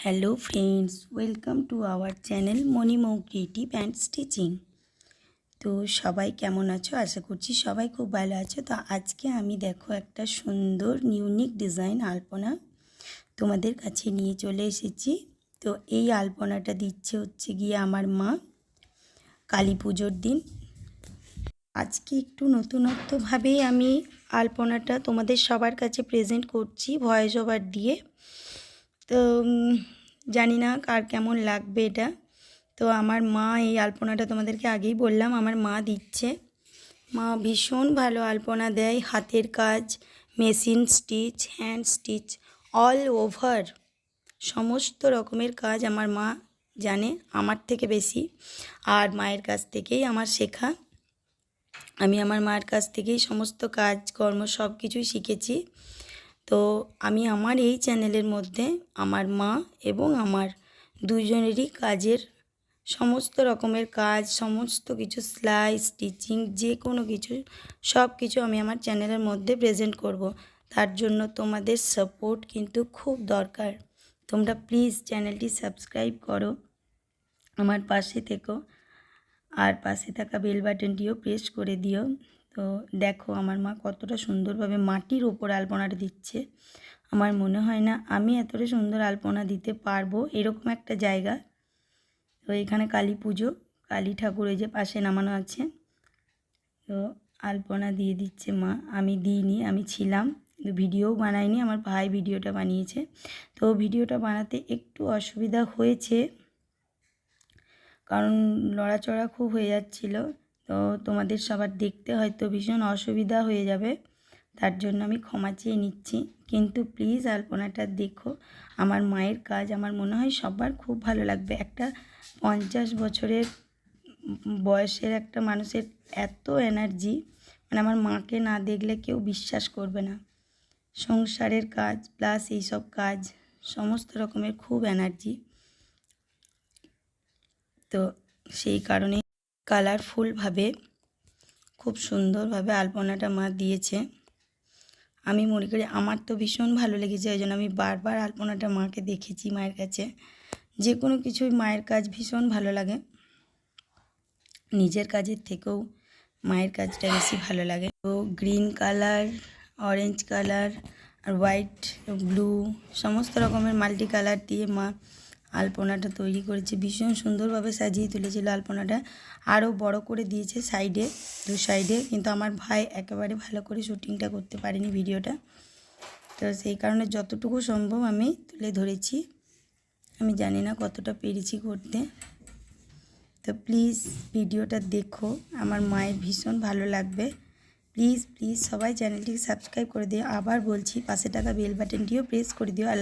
Hello friends, welcome to our channel Manimou creative and stitching. তো সবাই কেমন আছো? আশা করছি সবাই খুব ভালো আছো। তো আজকে আমি দেখো একটা সুন্দর ইউনিক ডিজাইন আলপনা তোমাদের কাছে নিয়ে চলে এসেছি। তো এই আলপনাটা দিচ্ছে হচ্ছে গিয়ে আমার মা কালী পুজোর দিন। আজকে একটু নতুনত্বভাবেই আমি আলপনাটা তোমাদের সবার কাছে প্রেজেন্ট করছি ভয়েস ওভার দিয়ে। তো জানি না কার কেমন লাগবে এটা। তো আমার মা এই আলপনাটা তোমাদেরকে আগেই বললাম আমার মা দিচ্ছে। মা ভীষণ ভালো আলপনা দেয়, হাতের কাজ, machine stitch, hand stitch, all over সমস্ত রকমের কাজ আমার মা জানে আমার থেকে বেশি। আর মায়ের কাছ থেকেই আমার শেখা। আমি আমার মায়ের কাছ থেকেই সমস্ত কাজকর্ম সব কিছুই শিখেছি। তো আমি আমার এই চ্যানেলের মধ্যে আমার মা এবং আমার দুজনেরই কাজের সমস্ত রকমের কাজ, সমস্ত কিছু সেলাই, স্টিচিং, যে কোনো কিছু সব কিছু আমি আমার চ্যানেলের মধ্যে প্রেজেন্ট করব। তার জন্য তোমাদের সাপোর্ট কিন্তু খুব দরকার। তোমরা প্লিজ চ্যানেলটি সাবস্ক্রাইব করো, আমার পাশে থেকো, আর পাশে থাকা বেল বাটনটিও প্রেস করে দিও। তো দেখো আমার মা কতটা সুন্দরভাবে মাটির ওপর আলপনাটা দিচ্ছে। আমার মনে হয় না আমি এতটা সুন্দর আলপনা দিতে পারবো এরকম একটা জায়গা। তো এখানে কালী পুজো, কালী ঠাকুর এই যে পাশে নামানো আছে। তো আলপনা দিয়ে দিচ্ছে মা, আমি দিইনি, আমি ছিলাম, ভিডিও বানাইনি, আমার ভাই ভিডিওটা বানিয়েছে। তো ভিডিওটা বানাতে একটু অসুবিধা হয়েছে কারণ লড়াচড়া খুব হয়ে যাচ্ছিল। তো তোমাদের সবার দেখতে হয়তো ভীষণ অসুবিধা হয়ে যাবে, তার জন্য আমি ক্ষমা চেয়ে নিচ্ছি। কিন্তু প্লিজ আলপনাটা দেখো, আমার মায়ের কাজ আমার মনে হয় সবার খুব ভালো লাগবে। একটা 50 বছরের বয়সের একটা মানুষের এত এনার্জি, মানে আমার মাকে না দেখলে কেউ বিশ্বাস করবে না। সংসারের কাজ প্লাস এইসব কাজ সমস্ত রকমের খুব এনার্জি। তো সেই কারণে কালারফুলভাবে খুব সুন্দরভাবে আলপনাটা মা দিয়েছে। আমি মনে করি আমার তো ভীষণ ভালো লেগেছে, ওই জন্য আমি বারবার আলপনাটা মাকে দেখেছি মায়ের কাছে। যে কোনো কিছুই মায়ের কাজ ভীষণ ভালো লাগে, নিজের কাজের থেকেও মায়ের কাজটা বেশি ভালো লাগে। তো গ্রিন কালার, অরেঞ্জ কালার আর হোয়াইট, ব্লু সমস্ত রকমের মাল্টি কালার দিয়ে মা আলপনাটা তৈরি করেছে। ভীষণ সুন্দরভাবে সাজিয়ে তুলেছিল আলপনাটা, আরও বড় করে দিয়েছে সাইডে, দু সাইডে। কিন্তু আমার ভাই একেবারে ভালো করে শ্যুটিংটা করতে পারেনি ভিডিওটা, তো সেই কারণে যতটুকু সম্ভব আমি তুলে ধরেছি। আমি জানি না কতটা পেরেছি করতে। তো প্লিজ ভিডিওটা দেখো, আমার মায়ের ভীষণ ভালো লাগবে। প্লিজ প্লিজ সবাই চ্যানেলটিকে সাবস্ক্রাইব করে দিও। আবার বলছি পাশে থাকা বেল বাটনটিও প্রেস করে দিও আর